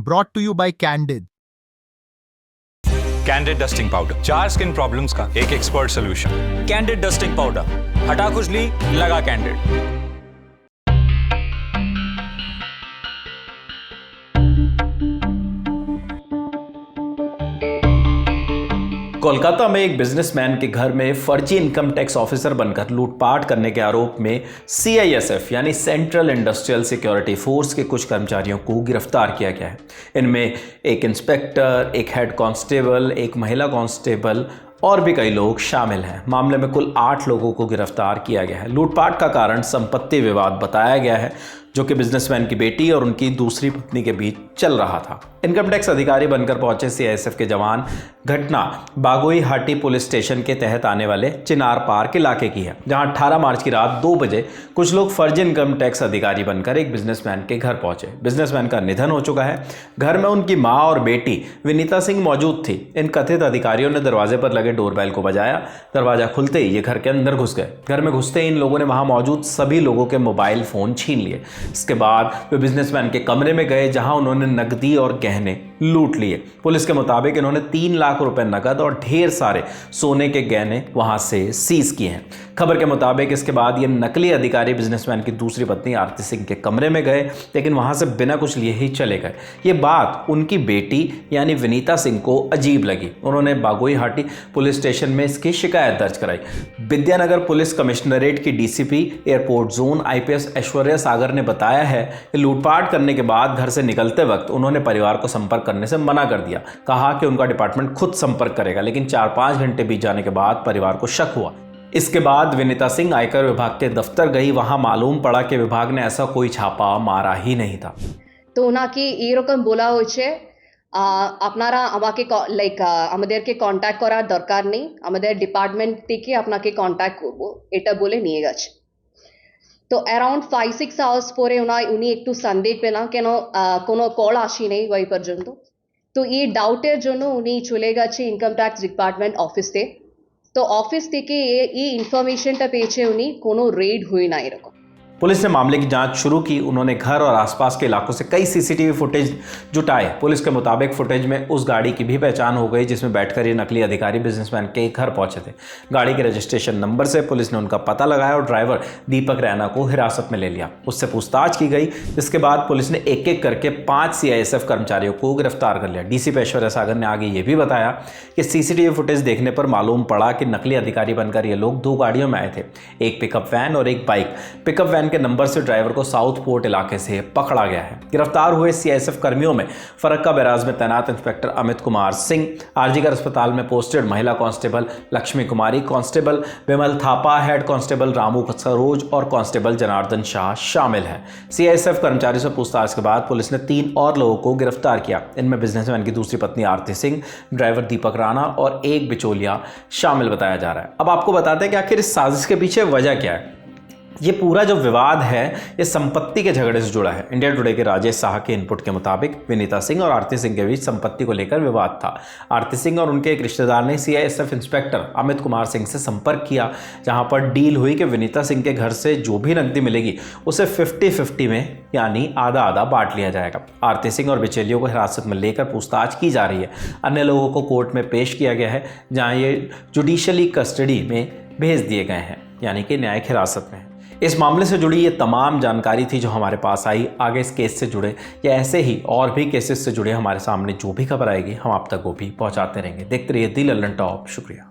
Brought to you by Candid. Candid dusting powder, 4 skin problems का एक expert solution. Candid dusting powder, हटा खुजली, लगा कैंडिड। कोलकाता में एक बिजनेसमैन के घर में फर्जी इनकम टैक्स ऑफिसर बनकर लूटपाट करने के आरोप में सीआईएसएफ यानी सेंट्रल इंडस्ट्रियल सिक्योरिटी फोर्स के कुछ कर्मचारियों को गिरफ्तार किया गया है। इनमें एक इंस्पेक्टर, एक हेड कांस्टेबल, एक महिला कांस्टेबल और भी कई लोग शामिल हैं। मामले में कुल 8 लोगों को गिरफ्तार किया गया है। लूटपाट का कारण संपत्ति विवाद बताया गया है, जो कि बिजनेसमैन की बेटी और उनकी दूसरी पत्नी के बीच चल रहा था। इनकम टैक्स अधिकारी बनकर पहुंचे सीआईएसएफ के जवान घटना बागोई हाटी पुलिस स्टेशन के तहत आने वाले चिनार पार्क इलाके की है, जहां 18 मार्च की रात 2 बजे कुछ लोग फर्जी इनकम टैक्स अधिकारी बनकर एक बिजनेसमैन के घर पहुंचे। बिजनेसमैन का निधन हो चुका है। घर में उनकी मां और बेटी विनीता सिंह मौजूद थी। इन कथित अधिकारियों ने दरवाजे पर लगे डोरबेल को बजाया। दरवाजा खुलते ही ये घर के अंदर घुस गए। घर में घुसते ही इन लोगों ने वहां मौजूद सभी लोगों के मोबाइल फोन छीन लिए। इसके बाद वे बिजनेसमैन के कमरे में गए, जहां उन्होंने नकदी और गहने लूट लिए। पुलिस के मुताबिक इन्होंने 3 लाख रुपए नकद और ढेर सारे सोने के गहने वहां से सीज किए हैं। खबर के मुताबिक इसके बाद ये नकली अधिकारी बिजनेसमैन की दूसरी पत्नी आरती सिंह के कमरे में गए, लेकिन वहां से बिना कुछ लिए ही चले गए। ये बात उनकी बेटी यानी विनीता सिंह को अजीब लगी। उन्होंने बागोई हाटी पुलिस स्टेशन में इसकी शिकायत दर्ज कराई। विद्यानगर पुलिस कमिश्नरेट की DCP airport zone IPS Aishwarya Sagar ने बताया है कि लूटपाट करने के बाद घर से निकलते वक्त उन्होंने परिवार को संपर्क करने से मना कर दिया। कहा कि उनका डिपार्टमेंट खुद संपर्क करेगा, लेकिन 4-5 घंटे बीत जाने के बाद परिवार को शक हुआ। इसके बाद विनीता सिंह आयकर विभाग के दफ्तर गई। वहां मालूम पड़ा कि विभाग ने ऐसा कोई छापा मारा ही नहीं था। তো ওনাকে এইরকম বলা হয়েছে, আপনারা আমাকে লাইক আমাদেরকে কন্ট্যাক্ট করার দরকার নেই, আমাদের ডিপার্টমেন্ট থেকে আপনাকে কন্ট্যাক্ট করব, এটা বলে নিয়ে গেছে। তো অ্যারাউন্ড 5-6 আওয়ার্স পরে উনি একটু সন্দেহ পেলাম, কেন কোনো কল আসি নেই ওই পর্যন্ত। তো এই ডাউটের জন্য উনি চলে গেছে ইনকাম ট্যাক্স ডিপার্টমেন্ট অফিসে। তো অফিস থেকে এই ইনফরমেশনটা পেয়েছে উনি, কোনো রেড हुई না এরকম। पुलिस ने मामले की जांच शुरू की। उन्होंने घर और आसपास के इलाकों से कई सीसीटीवी फुटेज जुटाए। पुलिस के मुताबिक फुटेज में उस गाड़ी की भी पहचान हो गई जिसमें बैठकर ये नकली अधिकारी बिजनेसमैन के घर पहुंचे थे। गाड़ी के रजिस्ट्रेशन नंबर से पुलिस ने उनका पता लगाया और ड्राइवर दीपक रैना को हिरासत में ले लिया। उससे पूछताछ की गई, जिसके बाद पुलिस ने एक एक करके 5 सीआईएसएफ कर्मचारियों को गिरफ्तार कर लिया। डीसीपी ऐश्वर्या सागर ने आगे ये भी बताया कि सीसीटीवी फुटेज देखने पर मालूम पड़ा कि नकली अधिकारी बनकर ये लोग 2 गाड़ियों में आए थे, एक पिकअप वैन और एक बाइक। पिकअप वैन के नंबर से ड्राइवर को साउथ पोर्ट इलाके से पकड़ा गया है। गिरफ्तार हुए सीआईएसएफ कर्मियों में फरक्का बैराज में तैनात इंस्पेक्टर अमित कुमार सिंह, आरजीकर अस्पताल में पोस्टेड महिला कांस्टेबल लक्ष्मी कुमारी, कांस्टेबल विमल थापा, हेड कांस्टेबल रामू सरोज और कांस्टेबल जनार्दन शाह शामिल है। सीआईएसएफ कर्मचारियों से पूछताछ के बाद पुलिस ने 3 और लोगों को गिरफ्तार किया। इनमें बिजनेसमैन की दूसरी पत्नी आरती सिंह, ड्राइवर दीपक राणा और एक बिचौलिया शामिल बताया जा रहा है। अब आपको बताते हैं कि आखिर इस साजिश के पीछे वजह क्या है। ये पूरा जो विवाद है ये संपत्ति के झगड़े से जुड़ा है। इंडिया टुडे के राजेश शाह के इनपुट के मुताबिक विनीता सिंह और आरती सिंह के बीच संपत्ति को लेकर विवाद था। आरती सिंह और उनके एक रिश्तेदार ने सीआईएसएफ इंस्पेक्टर अमित कुमार सिंह से संपर्क किया, जहां पर डील हुई कि विनीता सिंह के घर से जो भी नकदी मिलेगी उसे 50-50 में यानी आधा आधा बांट लिया जाएगा। आरती सिंह और बिचौलियों को हिरासत में लेकर पूछताछ की जा रही है। अन्य लोगों को कोर्ट में पेश किया गया है, जहाँ ये जुडिशली कस्टडी में भेज दिए गए हैं, यानी कि न्यायिक हिरासत में। इस मामले से जुड़ी ये तमाम जानकारी थी जो हमारे पास आई। आगे इस केस से जुड़े या ऐसे ही और भी केसेस से जुड़े हमारे सामने जो भी खबर आएगी हम आप तक वो भी पहुंचाते रहेंगे। देखते रहिए दी लल्लन टॉप। शुक्रिया।